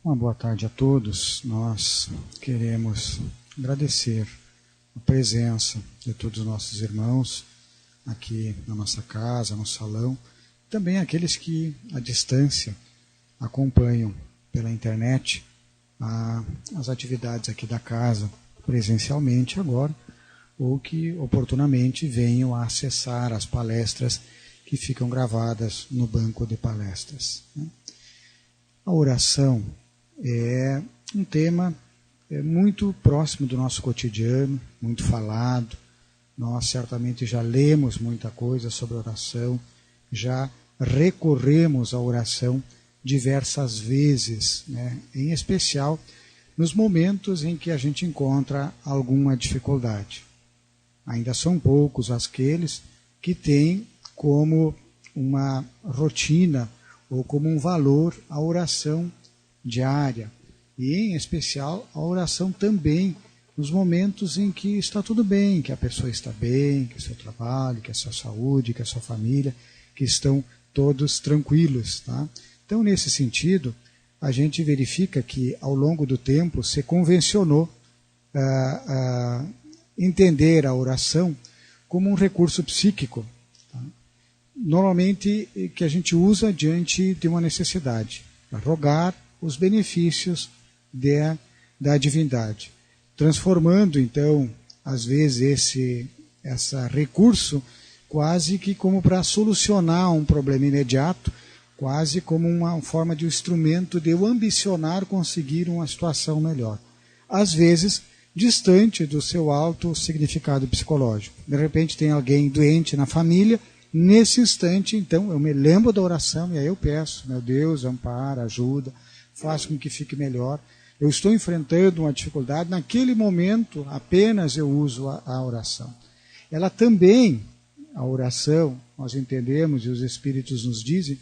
Uma boa tarde a todos. Nós queremos agradecer a presença de todos os nossos irmãos aqui na nossa casa, no salão, também aqueles que à distância acompanham pela internet as atividades aqui da casa presencialmente agora, ou que oportunamente venham a acessar as palestras que ficam gravadas no banco de palestras. A oração é um tema muito próximo do nosso cotidiano, muito falado. Nós certamente já lemos muita coisa sobre oração, já recorremos à oração diversas vezes, em especial nos momentos em que a gente encontra alguma dificuldade. Ainda são poucos aqueles que têm como uma rotina ou como um valor a oração diária, e em especial a oração também nos momentos em que está tudo bem, que a pessoa está bem, que o seu trabalho, que a sua saúde, que a sua família, que estão todos tranquilos. Tá? Então, nesse sentido, a gente verifica que ao longo do tempo se convencionou entender a oração como um recurso psíquico, tá? Normalmente que a gente usa diante de uma necessidade, para rogar os benefícios da divindade, transformando então às vezes esse recurso quase que como para solucionar um problema imediato, quase como uma forma de um instrumento de eu ambicionar conseguir uma situação melhor, às vezes distante do seu alto significado psicológico. De repente tem alguém doente na família, nesse instante então eu me lembro da oração e aí eu peço, meu Deus, ampara, ajuda, faça com que fique melhor. Eu estou enfrentando uma dificuldade, naquele momento apenas eu uso a oração. Ela também, a oração, nós entendemos e os Espíritos nos dizem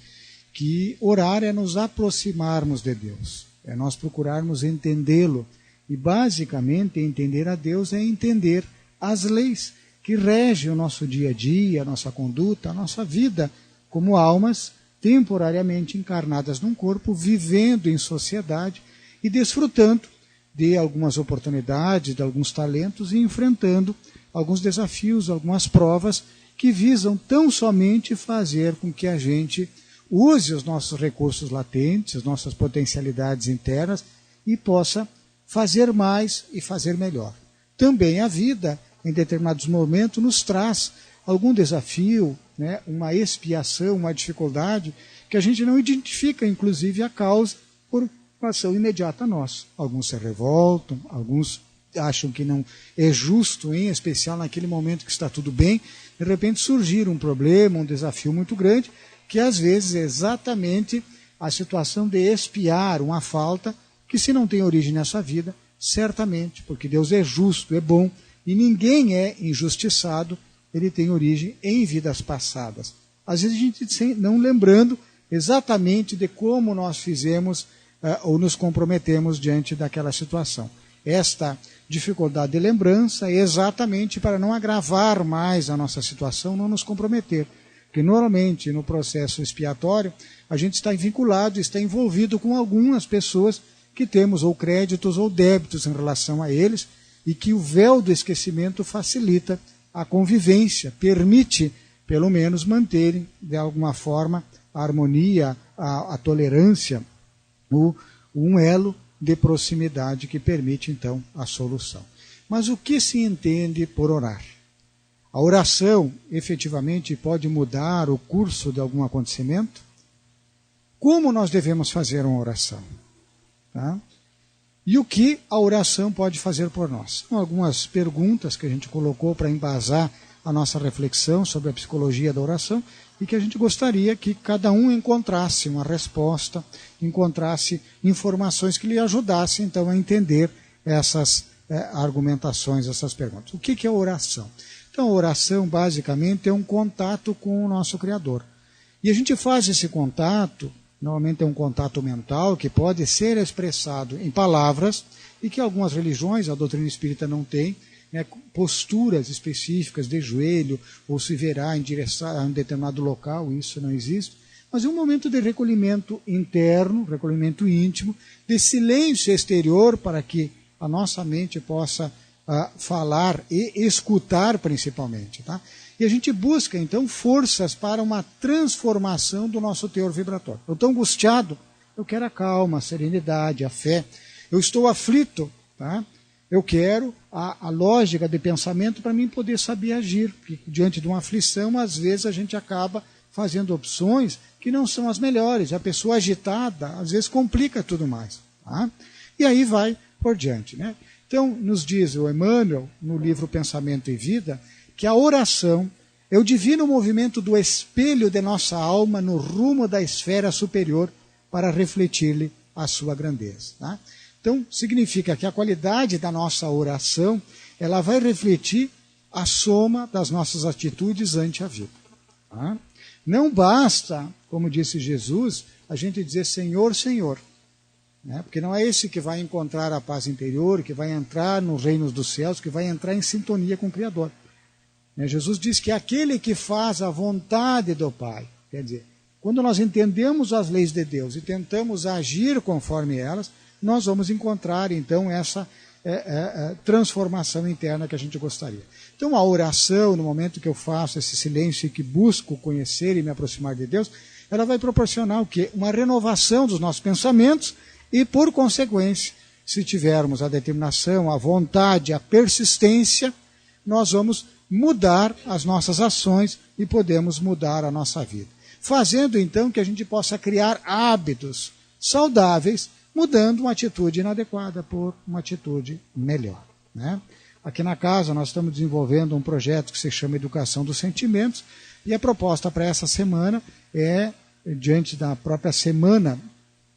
que orar é nos aproximarmos de Deus, é nós procurarmos entendê-lo. E basicamente entender a Deus é entender as leis que regem o nosso dia a dia, a nossa conduta, a nossa vida como almas temporariamente encarnadas num corpo, vivendo em sociedade e desfrutando de algumas oportunidades, de alguns talentos e enfrentando alguns desafios, algumas provas que visam tão somente fazer com que a gente use os nossos recursos latentes, as nossas potencialidades internas e possa fazer mais e fazer melhor. Também a vida, em determinados momentos, nos traz algum desafio, uma expiação, uma dificuldade, que a gente não identifica, inclusive, a causa por uma ação imediata nossa. Alguns se revoltam, alguns acham que não é justo, em especial naquele momento que está tudo bem, de repente surgir um problema, um desafio muito grande, que às vezes é exatamente a situação de expiar uma falta que, se não tem origem nessa vida, certamente, porque Deus é justo, é bom, e ninguém é injustiçado, ele tem origem em vidas passadas. Às vezes a gente não lembrando exatamente de como nós fizemos ou nos comprometemos diante daquela situação. Esta dificuldade de lembrança é exatamente para não agravar mais a nossa situação, não nos comprometer. Porque normalmente no processo expiatório a gente está vinculado, está envolvido com algumas pessoas que temos ou créditos ou débitos em relação a eles, e que o véu do esquecimento facilita a convivência, permite, pelo menos, manterem, de alguma forma, a harmonia, a tolerância, um elo de proximidade que permite, então, a solução. Mas o que se entende por orar? A oração, efetivamente, pode mudar o curso de algum acontecimento? Como nós devemos fazer uma oração? Tá? E o que a oração pode fazer por nós? São algumas perguntas que a gente colocou para embasar a nossa reflexão sobre a psicologia da oração e que a gente gostaria que cada um encontrasse uma resposta, encontrasse informações que lhe ajudassem, então, a entender essas argumentações, essas perguntas. O que é oração? Então, a oração, basicamente, é um contato com o nosso Criador. E a gente faz esse contato, normalmente é um contato mental, que pode ser expressado em palavras, e que algumas religiões, a doutrina espírita não tem, posturas específicas de joelho, ou se verá em direção a um determinado local, isso não existe. mas é um momento de recolhimento interno, recolhimento íntimo, de silêncio exterior para que a nossa mente possa falar e escutar principalmente. Tá? E a gente busca, então, forças para uma transformação do nosso teor vibratório. Eu estou angustiado, eu quero a calma, a serenidade, a fé. Eu estou aflito, tá? Eu quero a lógica de pensamento para mim poder saber agir. Porque diante de uma aflição, às vezes a gente acaba fazendo opções que não são as melhores. A pessoa agitada, às vezes, complica tudo mais. Tá? E aí vai por diante. Né? Então, nos diz o Emmanuel, no livro Pensamento e Vida, que a oração é o divino movimento do espelho de nossa alma no rumo da esfera superior para refletir-lhe a sua grandeza. Tá? Então, significa que a qualidade da nossa oração, ela vai refletir a soma das nossas atitudes ante a vida. Tá? Não basta, como disse Jesus, a gente dizer Senhor, Senhor. Né? Porque não é esse que vai encontrar a paz interior, que vai entrar no reino dos céus, que vai entrar em sintonia com o Criador. Jesus diz que aquele que faz a vontade do Pai, quer dizer, quando nós entendemos as leis de Deus e tentamos agir conforme elas, nós vamos encontrar, então, essa transformação interna que a gente gostaria. Então, a oração, no momento que eu faço esse silêncio e que busco conhecer e me aproximar de Deus, ela vai proporcionar o quê? Uma renovação dos nossos pensamentos e, por consequência, se tivermos a determinação, a vontade, a persistência, nós vamos mudar as nossas ações e podemos mudar a nossa vida. Fazendo, então, que a gente possa criar hábitos saudáveis, mudando uma atitude inadequada por uma atitude melhor. Né? Aqui na casa nós estamos desenvolvendo um projeto que se chama Educação dos Sentimentos, e a proposta para essa semana diante da própria semana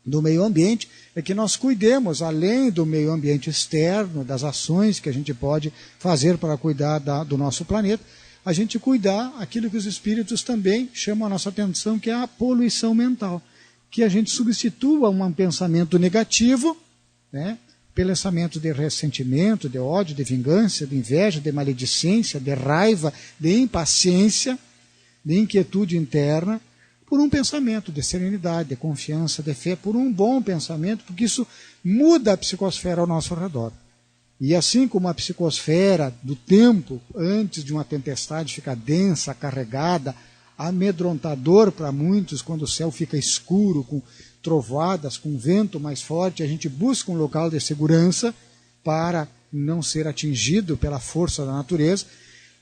do meio ambiente, é que nós cuidemos, além do meio ambiente externo, das ações que a gente pode fazer para cuidar do nosso planeta, a gente cuidar aquilo que os espíritos também chamam a nossa atenção, que é a poluição mental. Que a gente substitua um pensamento negativo, né, pelo pensamento de ressentimento, de ódio, de vingança, de inveja, de maledicência, de raiva, de impaciência, de inquietude interna, por um pensamento de serenidade, de confiança, de fé, por um bom pensamento, porque isso muda a psicosfera ao nosso redor. E assim como a psicosfera do tempo, antes de uma tempestade, fica densa, carregada, amedrontador para muitos, quando o céu fica escuro, com trovoadas, com vento mais forte, a gente busca um local de segurança para não ser atingido pela força da natureza.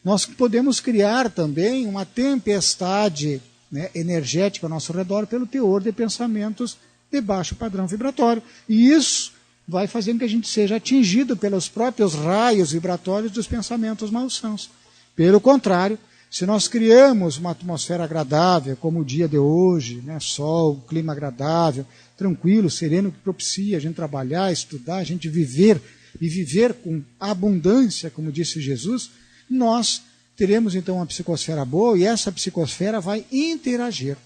Nós podemos criar também uma tempestade, né, energética ao nosso redor pelo teor de pensamentos de baixo padrão vibratório. E isso vai fazendo que a gente seja atingido pelos próprios raios vibratórios dos pensamentos malsãos. Pelo contrário, se nós criamos uma atmosfera agradável, como o dia de hoje, né, sol, clima agradável, tranquilo, sereno, que propicia a gente trabalhar, estudar, a gente viver, e viver com abundância, como disse Jesus, nós teremos então uma psicosfera boa, e essa psicosfera vai interagir,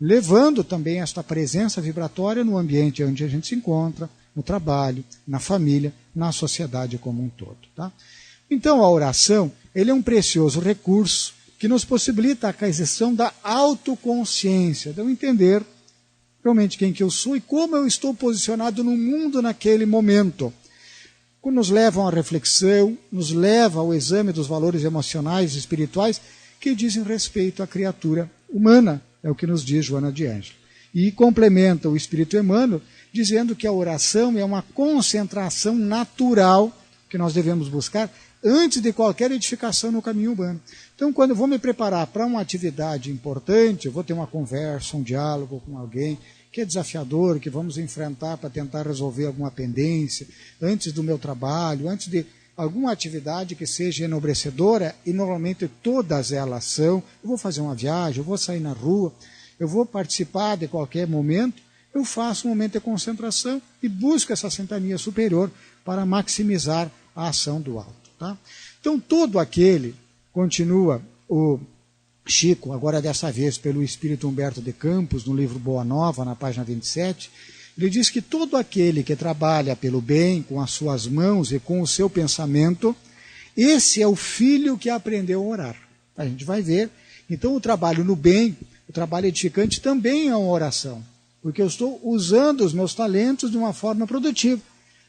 levando também esta presença vibratória no ambiente onde a gente se encontra, no trabalho, na família, na sociedade como um todo. Tá? Então a oração, ele é um precioso recurso que nos possibilita a aquisição da autoconsciência, de eu entender realmente quem que eu sou e como eu estou posicionado no mundo naquele momento. Nos levam à reflexão, nos leva ao exame dos valores emocionais e espirituais que dizem respeito à criatura humana, é o que nos diz Joana de Ângelo. E complementa o Espírito Emmanuel, dizendo que a oração é uma concentração natural que nós devemos buscar antes de qualquer edificação no caminho humano. Então, quando eu vou me preparar para uma atividade importante, eu vou ter uma conversa, um diálogo com alguém que é desafiador, que vamos enfrentar para tentar resolver alguma pendência, antes do meu trabalho, antes de alguma atividade que seja enobrecedora, e normalmente todas elas são, eu vou fazer uma viagem, eu vou sair na rua, eu vou participar de qualquer momento, eu faço um momento de concentração e busco essa sintonia superior para maximizar a ação do alto. Tá? Então, todo aquele, continua o Chico, agora dessa vez pelo Espírito Humberto de Campos, no livro Boa Nova, na página 27, ele diz que todo aquele que trabalha pelo bem, com as suas mãos e com o seu pensamento, esse é o filho que aprendeu a orar. A gente vai ver. Então, o trabalho no bem O trabalho edificante também é uma oração, porque eu estou usando os meus talentos de uma forma produtiva,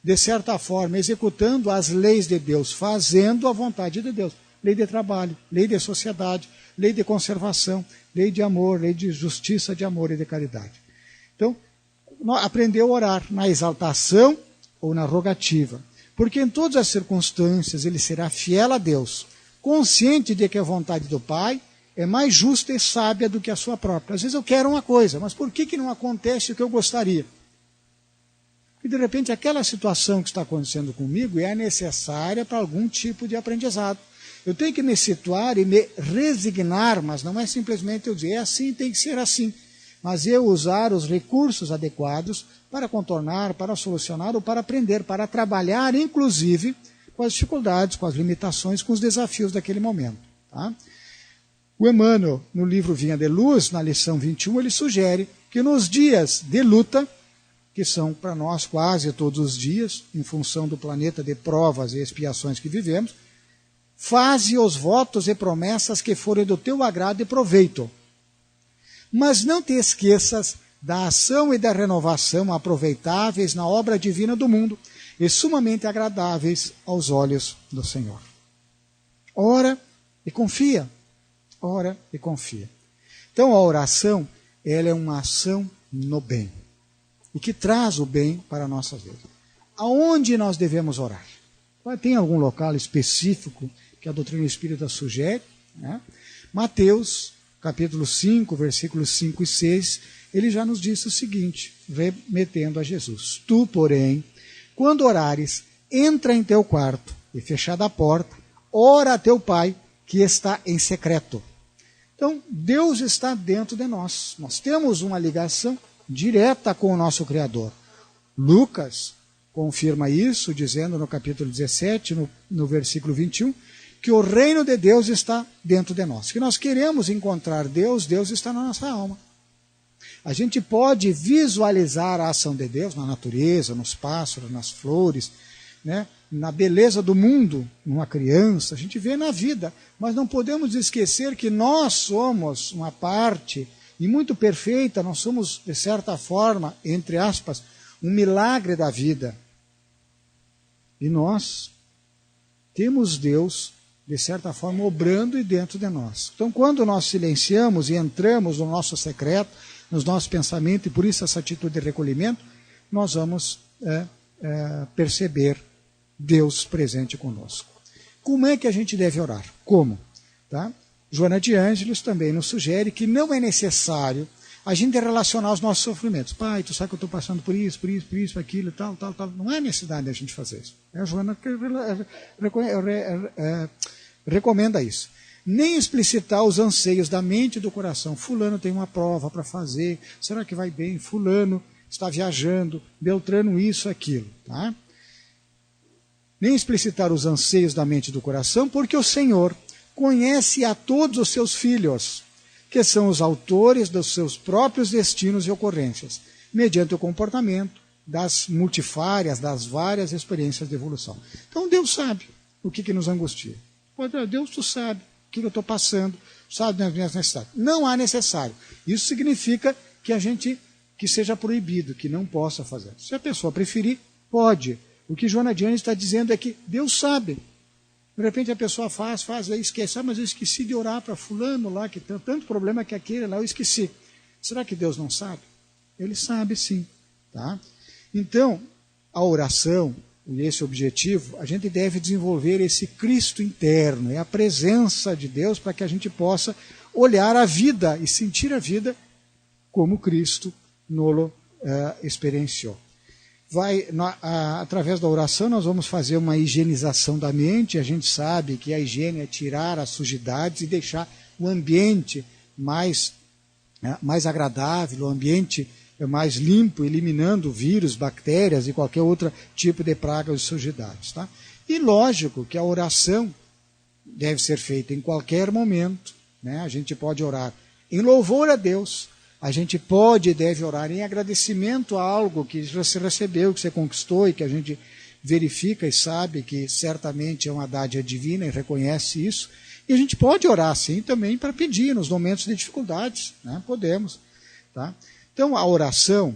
de certa forma, executando as leis de Deus, fazendo a vontade de Deus. Lei de trabalho, lei de sociedade, lei de conservação, lei de amor, lei de justiça, de amor e de caridade. Então, aprender a orar na exaltação ou na rogativa, porque em todas as circunstâncias ele será fiel a Deus, consciente de que a vontade do Pai é mais justa e sábia do que a sua própria. Às vezes eu quero uma coisa, mas por que não acontece o que eu gostaria? E de repente aquela situação que está acontecendo comigo é necessária para algum tipo de aprendizado. Eu tenho que me situar e me resignar, mas não é simplesmente eu dizer, é assim, tem que ser assim. Mas eu usar os recursos adequados para contornar, para solucionar ou para aprender, para trabalhar, inclusive, com as dificuldades, com as limitações, com os desafios daquele momento. Tá? O Emmanuel, no livro Vinha de Luz, na lição 21, ele sugere que nos dias de luta, que são para nós quase todos os dias, em função do planeta de provas e expiações que vivemos, faze os votos e promessas que forem do teu agrado e proveito. Mas não te esqueças da ação e da renovação aproveitáveis na obra divina do mundo e sumamente agradáveis aos olhos do Senhor. Ora e confia. Ora e confia. Então a oração, ela é uma ação no bem. E que traz o bem para a nossa vida. Aonde nós devemos orar? Tem algum local específico que a doutrina espírita sugere? Né? Mateus, capítulo 5, versículos 5 e 6, ele já nos disse o seguinte, remetendo a Jesus. Tu, porém, quando orares, entra em teu quarto e fechada a porta, ora a teu Pai que está em secreto. Então, Deus está dentro de nós. Nós temos uma ligação direta com o nosso Criador. Lucas confirma isso, dizendo no capítulo 17, no versículo 21, que o reino de Deus está dentro de nós. Que nós queremos encontrar Deus, Deus está na nossa alma. A gente pode visualizar a ação de Deus na natureza, nos pássaros, nas flores, né? Na beleza do mundo, numa criança, a gente vê na vida, mas não podemos esquecer que nós somos uma parte, e muito perfeita, nós somos, de certa forma, entre aspas, um milagre da vida. E nós temos Deus, de certa forma, obrando e dentro de nós. Então, quando nós silenciamos e entramos no nosso secreto, nos nossos pensamentos, e por isso essa atitude de recolhimento, nós vamos perceber Deus presente conosco. Como é que a gente deve orar? Como? Tá? Joana de Ângeles também nos sugere que não é necessário a gente relacionar os nossos sofrimentos. Pai, tu sabe que eu estou passando por isso, aquilo, tal. Não é necessidade a gente fazer isso. A Joana recomenda isso. Nem explicitar os anseios da mente e do coração. Fulano tem uma prova para fazer, será que vai bem? Fulano está viajando, Beltrano isso, aquilo. Tá? Nem explicitar os anseios da mente e do coração, porque o Senhor conhece a todos os seus filhos, que são os autores dos seus próprios destinos e ocorrências, mediante o comportamento das multifárias, das várias experiências de evolução. Então Deus sabe o que nos angustia. Deus, tu sabe o que eu estou passando, sabe das minhas necessidades. Não há necessário. Isso significa que seja proibido, que não possa fazer. Se a pessoa preferir, pode. O que Joana de Ângeles está dizendo é que Deus sabe. De repente a pessoa faz, aí esquece. Mas eu esqueci de orar para fulano lá, que tem tanto problema que aquele lá, eu esqueci. Será que Deus não sabe? Ele sabe sim. Tá? Então, a oração, e esse objetivo, a gente deve desenvolver esse Cristo interno, é a presença de Deus para que a gente possa olhar a vida e sentir a vida como Cristo nolo experienciou. Através da oração nós vamos fazer uma higienização da mente. A gente sabe que a higiene é tirar as sujidades e deixar o ambiente mais agradável, o ambiente mais limpo, eliminando vírus, bactérias e qualquer outro tipo de praga ou sujidades. Tá? E lógico que a oração deve ser feita em qualquer momento. Né? A gente pode orar em louvor a Deus. A gente pode e deve orar em agradecimento a algo que você recebeu, que você conquistou e que a gente verifica e sabe que certamente é uma dádiva divina e reconhece isso. E a gente pode orar sim também para pedir nos momentos de dificuldades, né? Podemos. Tá? Então a oração,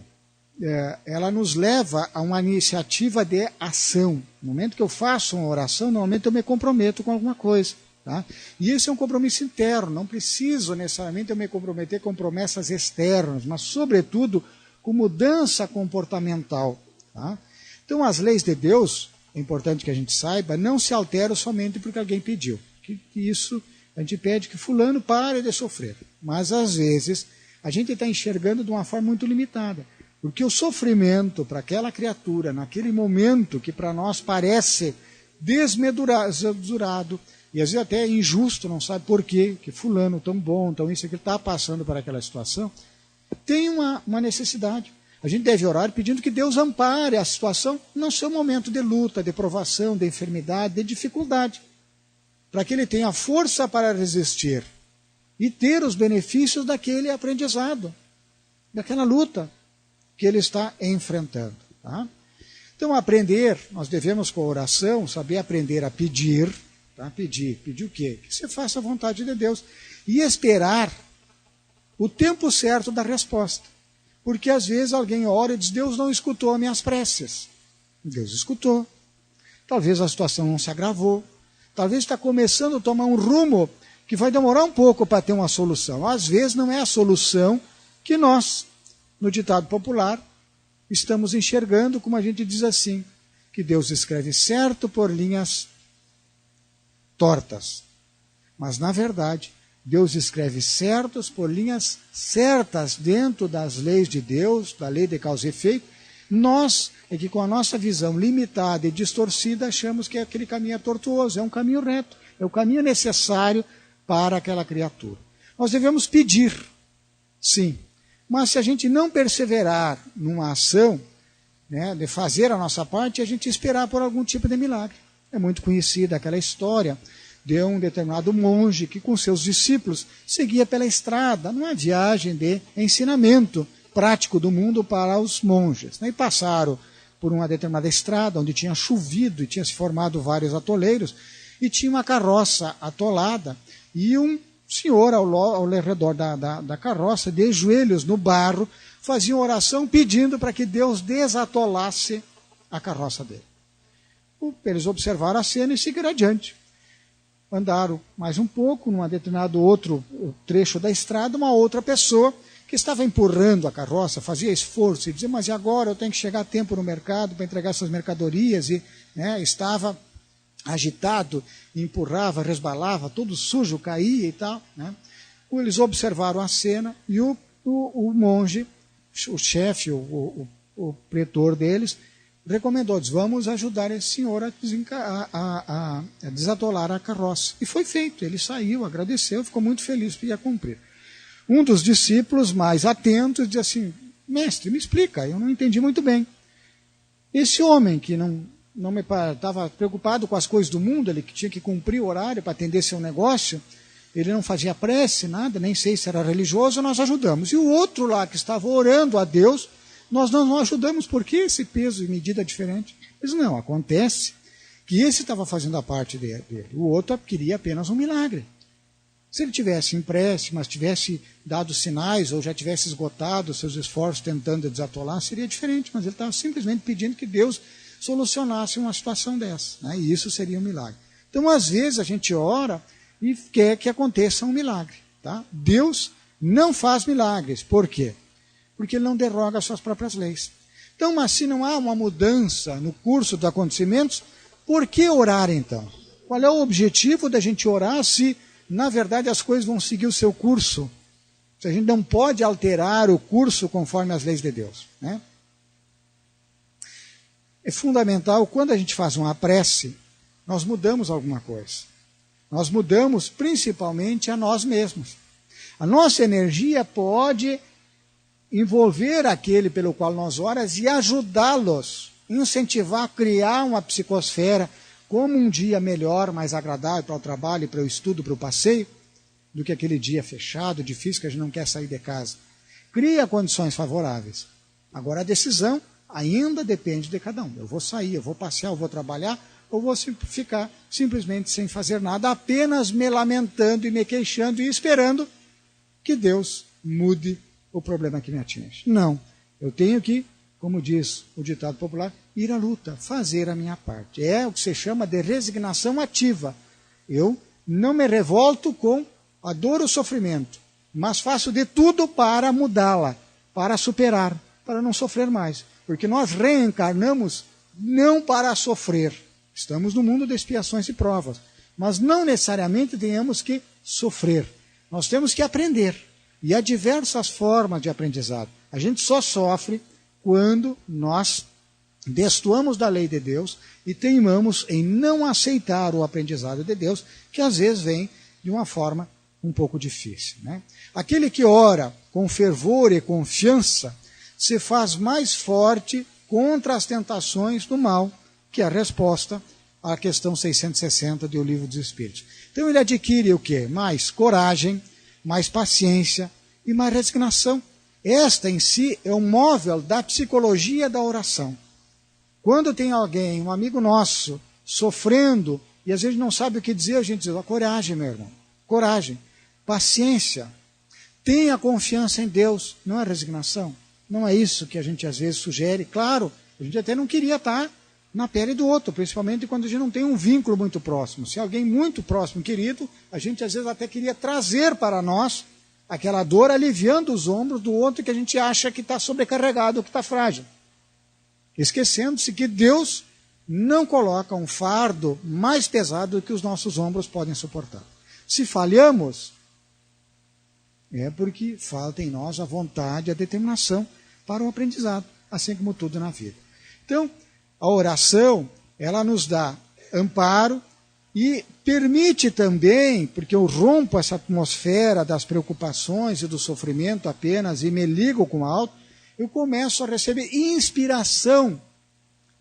ela nos leva a uma iniciativa de ação. No momento que eu faço uma oração, normalmente eu me comprometo com alguma coisa. Tá? E esse é um compromisso interno, não preciso necessariamente eu me comprometer com promessas externas, mas sobretudo com mudança comportamental. Tá? Então as leis de Deus, é importante que a gente saiba, não se alteram somente porque alguém pediu. Que isso, a gente pede que fulano pare de sofrer. Mas às vezes a gente está enxergando de uma forma muito limitada. Porque o sofrimento para aquela criatura, naquele momento que para nós parece desmesurado, e às vezes até injusto, não sabe por quê, que fulano tão bom, tão isso aqui, está passando por aquela situação, tem uma necessidade. A gente deve orar pedindo que Deus ampare a situação no seu momento de luta, de provação, de enfermidade, de dificuldade, para que ele tenha força para resistir e ter os benefícios daquele aprendizado, daquela luta que ele está enfrentando. Tá? Então, aprender, nós devemos com a oração saber aprender a pedir. Tá? Pedir o quê? Que você faça a vontade de Deus. E esperar o tempo certo da resposta. Porque às vezes alguém ora e diz, Deus não escutou as minhas preces. Deus escutou. Talvez a situação não se agravou. Talvez está começando a tomar um rumo que vai demorar um pouco para ter uma solução. Às vezes não é a solução que nós, no ditado popular, estamos enxergando, como a gente diz assim, que Deus escreve certo por linhas tortas. Mas, na verdade, Deus escreve certos por linhas certas dentro das leis de Deus, da lei de causa e efeito. Nós, é que com a nossa visão limitada e distorcida, achamos que aquele caminho é tortuoso, é um caminho reto, é o caminho necessário para aquela criatura. Nós devemos pedir, sim, mas se a gente não perseverar numa ação, né, de fazer a nossa parte, a gente esperar por algum tipo de milagre. É muito conhecida aquela história de um determinado monge que com seus discípulos seguia pela estrada, numa viagem de ensinamento prático do mundo para os monges. E passaram por uma determinada estrada onde tinha chovido e tinha se formado vários atoleiros e tinha uma carroça atolada e um senhor ao redor da carroça, de joelhos no barro, fazia uma oração pedindo para que Deus desatolasse a carroça dele. Eles observaram a cena e seguiram adiante. Andaram mais um pouco, num determinado outro trecho da estrada, uma outra pessoa que estava empurrando a carroça, fazia esforço e dizia, mas e agora eu tenho que chegar a tempo no mercado para entregar essas mercadorias, e estava agitado, empurrava, resbalava, todo sujo, caía e tal. Né? Eles observaram a cena e o monge, o chefe, o pretor deles, recomendou, disse, vamos ajudar esse senhor a desatolar a carroça. E foi feito, ele saiu, agradeceu, ficou muito feliz que ia cumprir. Um dos discípulos mais atentos disse assim, mestre, me explica, eu não entendi muito bem. Esse homem que não estava preocupado com as coisas do mundo, ele que tinha que cumprir o horário para atender seu negócio, ele não fazia prece, nada, nem sei se era religioso, nós ajudamos. E o outro lá que estava orando a Deus, nós não ajudamos, por que esse peso e medida diferente? Mas não, acontece que esse estava fazendo a parte dele, o outro queria apenas um milagre. Se ele tivesse em prece, mas tivesse dado sinais ou já tivesse esgotado seus esforços tentando desatolar, seria diferente, mas ele estava simplesmente pedindo que Deus solucionasse uma situação dessa, né? E isso seria um milagre. Então, às vezes, a gente ora e quer que aconteça um milagre. Tá? Deus não faz milagres. Por quê? Porque ele não derroga as suas próprias leis. Então, mas se não há uma mudança no curso dos acontecimentos, por que orar então? Qual é o objetivo da gente orar se, na verdade, as coisas vão seguir o seu curso? Se a gente não pode alterar o curso conforme as leis de Deus, né? É fundamental, quando a gente faz uma prece, nós mudamos alguma coisa. Nós mudamos principalmente a nós mesmos. A nossa energia pode envolver aquele pelo qual nós oramos e ajudá-los, incentivar a criar uma psicosfera como um dia melhor, mais agradável para o trabalho, para o estudo, para o passeio, do que aquele dia fechado, difícil, que a gente não quer sair de casa. Cria condições favoráveis. Agora a decisão ainda depende de cada um. Eu vou sair, eu vou passear, eu vou trabalhar, ou vou ficar simplesmente sem fazer nada, apenas me lamentando e me queixando e esperando que Deus mude o problema que me atinge. Não, eu tenho que, como diz o ditado popular, ir à luta, fazer a minha parte. É o que se chama de resignação ativa. Eu não me revolto com a dor ou o sofrimento, mas faço de tudo para mudá-la, para superar, para não sofrer mais. Porque nós reencarnamos não para sofrer. Estamos no mundo de expiações e provas, mas não necessariamente tenhamos que sofrer. Nós temos que aprender. E há diversas formas de aprendizado. A gente só sofre quando nós destoamos da lei de Deus e teimamos em não aceitar o aprendizado de Deus, que às vezes vem de uma forma um pouco difícil, né? Aquele que ora com fervor e confiança se faz mais forte contra as tentações do mal, que é a resposta à questão 660 do Livro dos Espíritos. Então ele adquire o quê? Mais coragem, mais paciência e mais resignação. Esta em si é um móvel da psicologia da oração. Quando tem alguém, um amigo nosso, sofrendo, e às vezes não sabe o que dizer, a gente diz, coragem, meu irmão, coragem, paciência, tenha confiança em Deus, não é resignação? Não é isso que a gente às vezes sugere? Claro, a gente até não queria estar na pele do outro, principalmente quando a gente não tem um vínculo muito próximo. Se alguém muito próximo, querido, a gente às vezes até queria trazer para nós aquela dor, aliviando os ombros do outro que a gente acha que está sobrecarregado, que está frágil. Esquecendo-se que Deus não coloca um fardo mais pesado do que os nossos ombros podem suportar. Se falhamos, é porque falta em nós a vontade, a determinação para o aprendizado, assim como tudo na vida. Então, a oração, ela nos dá amparo e permite também, porque eu rompo essa atmosfera das preocupações e do sofrimento apenas e me ligo com o alto, eu começo a receber inspiração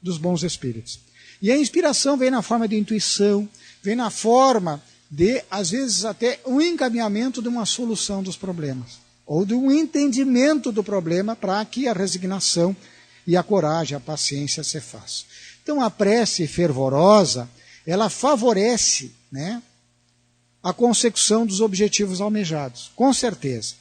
dos bons espíritos. E a inspiração vem na forma de intuição, vem na forma de, às vezes, até um encaminhamento de uma solução dos problemas, ou de um entendimento do problema para que a resignação e a coragem, a paciência se façam. Então, a prece fervorosa, ela favorece, né, a consecução dos objetivos almejados, com certeza.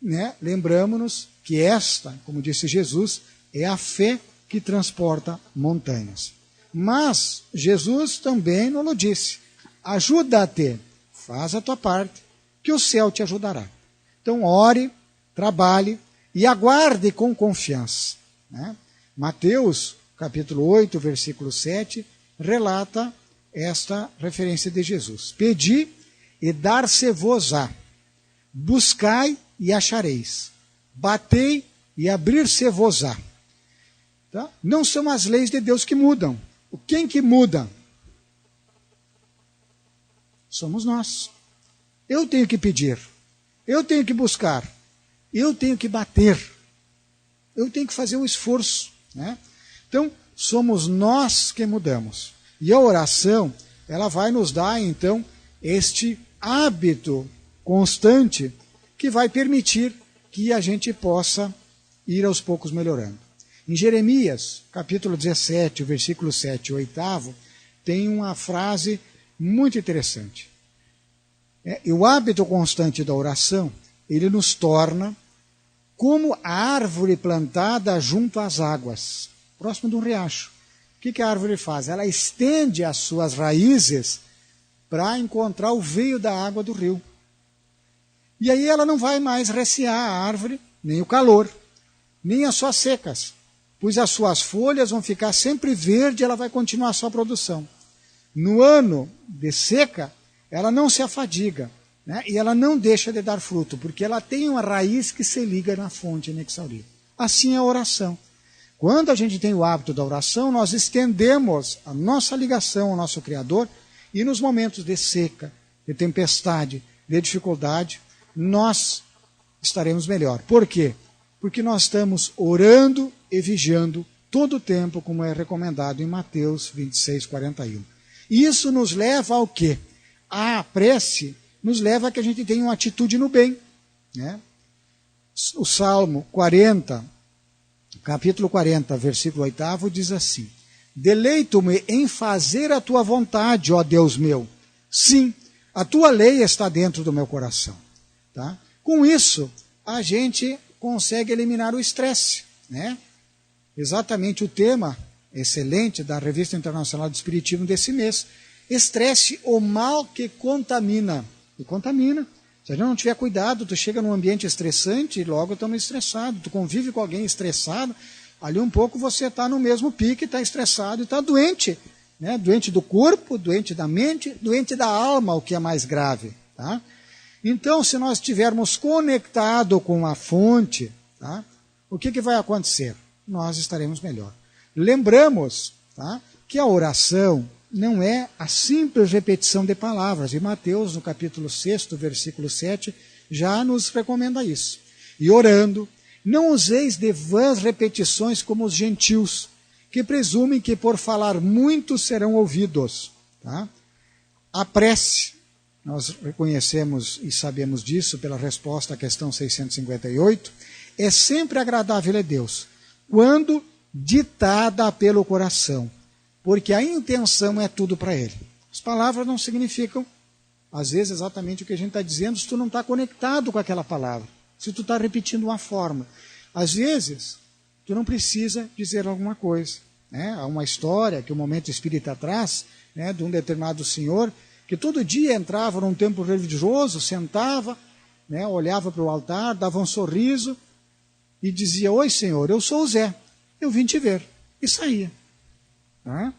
Né? Lembramos-nos que esta, como disse Jesus, é a fé que transporta montanhas. Mas Jesus também nos disse, ajuda-te, faz a tua parte, que o céu te ajudará. Então ore, trabalhe e aguarde com confiança. Né? Mateus, capítulo 8, versículo 7, relata esta referência de Jesus. Pedi e dar-se-vos-á, buscai e achareis, batei e abrir-se-vos-á. Tá? Não são as leis de Deus que mudam. Quem que muda? Somos nós. Eu tenho que pedir, eu tenho que buscar, eu tenho que bater, eu tenho que fazer um esforço. Né? Então, somos nós que mudamos. E a oração, ela vai nos dar, então, este hábito constante que vai permitir que a gente possa ir aos poucos melhorando. Em Jeremias, capítulo 17, versículo 7 e 8, tem uma frase muito interessante. E o hábito constante da oração, ele nos torna como a árvore plantada junto às águas, próximo de um riacho. O que a árvore faz? Ela estende as suas raízes para encontrar o veio da água do rio. E aí ela não vai mais recear a árvore, nem o calor, nem as suas secas, pois as suas folhas vão ficar sempre verdes e ela vai continuar a sua produção. No ano de seca, ela não se afadiga, né? E ela não deixa de dar fruto, porque ela tem uma raiz que se liga na fonte inexaurível. Assim é a oração. Quando a gente tem o hábito da oração, nós estendemos a nossa ligação ao nosso Criador e nos momentos de seca, de tempestade, de dificuldade, nós estaremos melhor. Por quê? Porque nós estamos orando e vigiando todo o tempo, como é recomendado em Mateus 26, 41. E isso nos leva ao quê? A prece nos leva a que a gente tenha uma atitude no bem. Né? O Salmo 40, capítulo 40, versículo 8, diz assim, Deleito-me em fazer a tua vontade, ó Deus meu. Sim, a tua lei está dentro do meu coração. Tá? Com isso, a gente consegue eliminar o estresse, né? Exatamente o tema excelente da Revista Internacional de Espiritismo desse mês. Estresse, o mal que contamina. E contamina. Se a gente não tiver cuidado, tu chega num ambiente estressante e logo estamos estressados. Tu convive com alguém estressado, ali um pouco você está no mesmo pique, está estressado e está doente. Né? Doente do corpo, doente da mente, doente da alma, o que é mais grave. Tá? Então, se nós estivermos conectados com a fonte, tá? O que vai acontecer? Nós estaremos melhor. Lembramos, tá? Que a oração não é a simples repetição de palavras. E Mateus, no capítulo 6, versículo 7, já nos recomenda isso. E orando, não useis de vãs repetições como os gentios, que presumem que por falar muito serão ouvidos. Tá? A prece, nós reconhecemos e sabemos disso pela resposta à questão 658, é sempre agradável a Deus, quando ditada pelo coração, porque a intenção é tudo para Ele. As palavras não significam, às vezes, exatamente o que a gente está dizendo, se tu não está conectado com aquela palavra, se tu está repetindo uma forma. Às vezes, tu não precisa dizer alguma coisa. Né? Há uma história que o Momento Espírita traz, né, de um determinado senhor que todo dia entrava num templo religioso, sentava, né, olhava para o altar, dava um sorriso e dizia: oi, senhor, eu sou o Zé, eu vim te ver. E saía. Tá?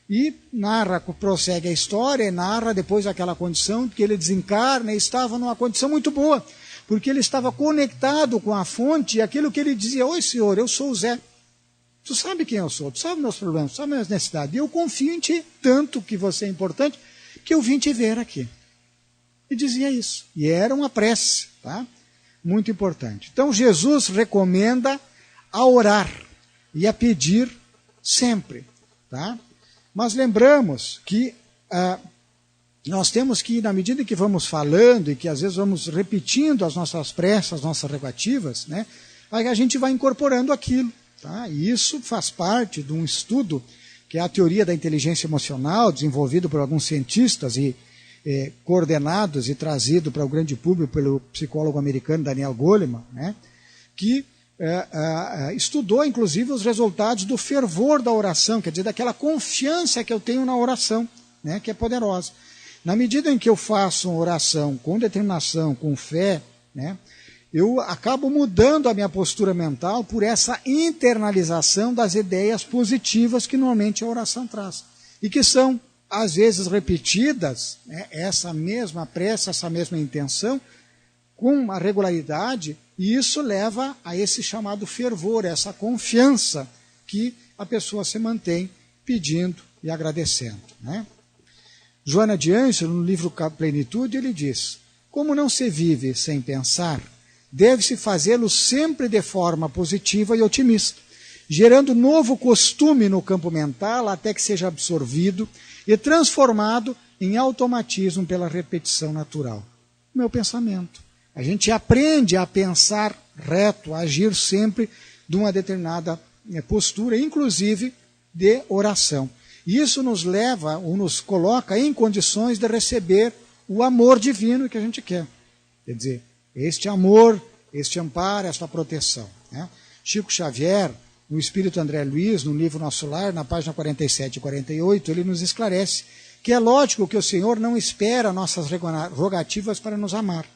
E narra, prossegue a história e narra depois aquela condição que ele desencarna e estava numa condição muito boa, porque ele estava conectado com a fonte e aquilo que ele dizia: oi, senhor, eu sou o Zé. Tu sabe quem eu sou, tu sabe meus problemas, tu sabe minhas necessidades. E eu confio em ti, tanto que você é importante, que eu vim te ver aqui. E dizia isso. E era uma prece, tá? Muito importante. Então Jesus recomenda a orar e a pedir sempre, tá? Mas lembramos que nós temos que, na medida que vamos falando e que às vezes vamos repetindo as nossas preces, as nossas rogativas, né, a gente vai incorporando aquilo. Tá? E isso faz parte de um estudo que é a teoria da inteligência emocional, desenvolvido por alguns cientistas e coordenados e trazido para o grande público pelo psicólogo americano Daniel Goleman, né, que estudou inclusive os resultados do fervor da oração, quer dizer, daquela confiança que eu tenho na oração, né, que é poderosa. Na medida em que eu faço uma oração com determinação, com fé, né, eu acabo mudando a minha postura mental por essa internalização das ideias positivas que normalmente a oração traz. E que são, às vezes, repetidas, né, essa mesma prece, essa mesma intenção, com uma regularidade, e isso leva a esse chamado fervor, essa confiança que a pessoa se mantém pedindo e agradecendo. Né? Joana de Ângelo, no livro Plenitude, ele diz: como não se vive sem pensar, deve-se fazê-lo sempre de forma positiva e otimista, gerando novo costume no campo mental até que seja absorvido e transformado em automatismo pela repetição natural. O meu pensamento. A gente aprende a pensar reto, a agir sempre de uma determinada postura, inclusive de oração. E isso nos leva ou nos coloca em condições de receber o amor divino que a gente quer. Quer dizer, este amor, este amparo, esta proteção. Né? Chico Xavier, no Espírito André Luiz, no livro Nosso Lar, na página 47 e 48, ele nos esclarece que é lógico que o Senhor não espera nossas rogativas para nos amar.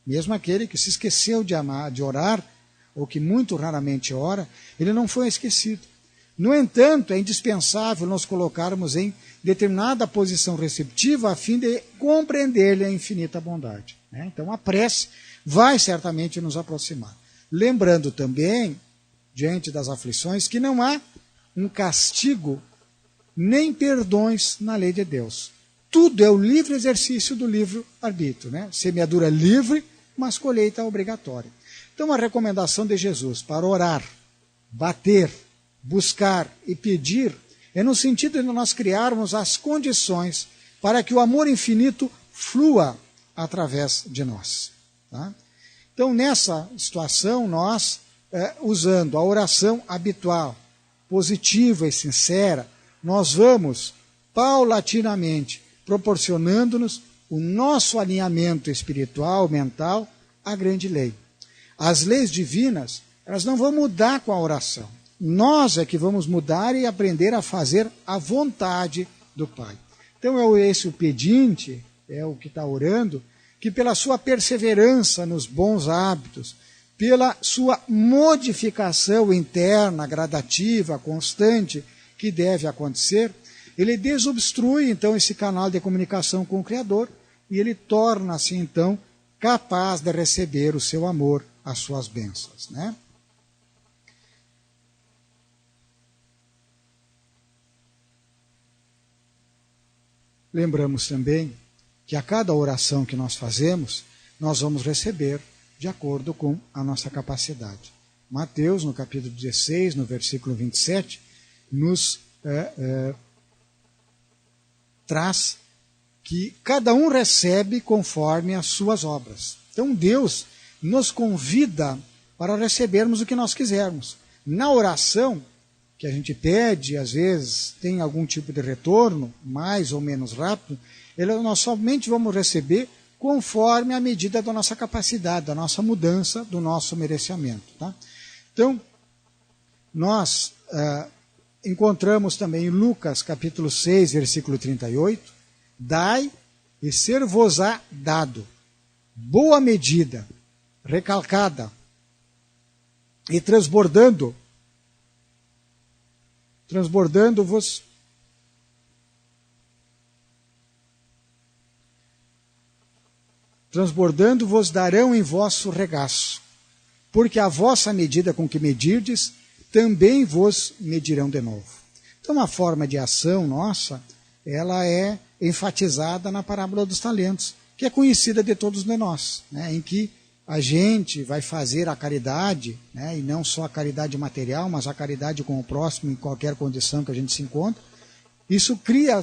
Mesmo aquele que se esqueceu de amar, de orar, ou que muito raramente ora, ele não foi esquecido. No entanto, é indispensável nos colocarmos em determinada posição receptiva a fim de compreender-lhe a infinita bondade. Né? Então, a prece vai certamente nos aproximar. Lembrando também, diante das aflições, que não há um castigo nem perdões na lei de Deus. Tudo é o livre exercício do livre-arbítrio. Né? Semeadura livre, mas colheita obrigatória. Então, a recomendação de Jesus para orar, bater, buscar e pedir é no sentido de nós criarmos as condições para que o amor infinito flua através de nós. Tá? Então, nessa situação, nós, usando a oração habitual, positiva e sincera, nós vamos paulatinamente proporcionando-nos o nosso alinhamento espiritual, mental, à grande lei. As leis divinas, elas não vão mudar com a oração. Nós é que vamos mudar e aprender a fazer a vontade do Pai. Então é esse o pedinte, é o que está orando, que pela sua perseverança nos bons hábitos, pela sua modificação interna, gradativa, constante, que deve acontecer, ele desobstrui, então, esse canal de comunicação com o Criador e ele torna-se, então, capaz de receber o seu amor, as suas bênçãos, né? Lembramos também que a cada oração que nós fazemos, nós vamos receber de acordo com a nossa capacidade. Mateus, no capítulo 16, no versículo 27, nos traz que cada um recebe conforme as suas obras. Então Deus nos convida para recebermos o que nós quisermos. Na oração, que a gente pede, às vezes tem algum tipo de retorno, mais ou menos rápido, nós somente vamos receber conforme a medida da nossa capacidade, da nossa mudança, do nosso merecimento. Tá? Então, nós encontramos também em Lucas capítulo 6, versículo 38, dai e ser-vos-á dado, boa medida, recalcada e transbordando-vos darão em vosso regaço, porque a vossa medida com que medirdes, também vos medirão de novo. Então a forma de ação nossa, ela é enfatizada na parábola dos talentos, que é conhecida de todos nós, né, em que a gente vai fazer a caridade, né, e não só a caridade material, mas a caridade com o próximo em qualquer condição que a gente se encontre. Isso cria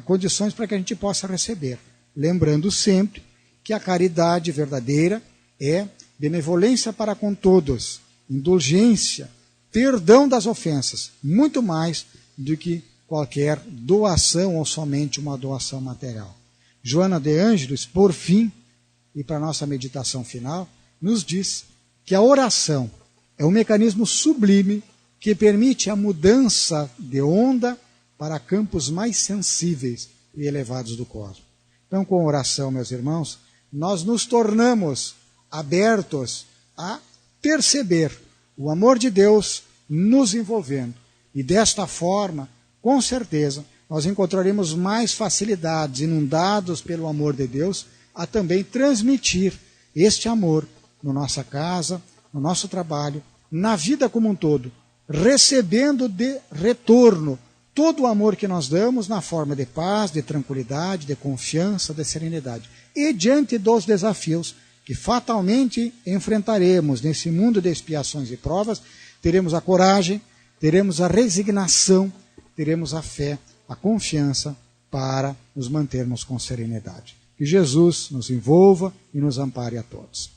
condições para que a gente possa receber. Lembrando sempre que a caridade verdadeira é benevolência para com todos, indulgência, perdão das ofensas, muito mais do que qualquer doação ou somente uma doação material. Joana de Ângeles, por fim, e para a nossa meditação final, nos diz que a oração é um mecanismo sublime que permite a mudança de onda para campos mais sensíveis e elevados do cosmos. Então, com a oração, meus irmãos, nós nos tornamos abertos a perceber o amor de Deus nos envolvendo. E desta forma, com certeza, nós encontraremos mais facilidades, inundados pelo amor de Deus, a também transmitir este amor na nossa casa, no nosso trabalho, na vida como um todo, recebendo de retorno todo o amor que nós damos na forma de paz, de tranquilidade, de confiança, de serenidade. E diante dos desafios que fatalmente enfrentaremos nesse mundo de expiações e provas, teremos a coragem, teremos a resignação, teremos a fé, a confiança para nos mantermos com serenidade. Que Jesus nos envolva e nos ampare a todos.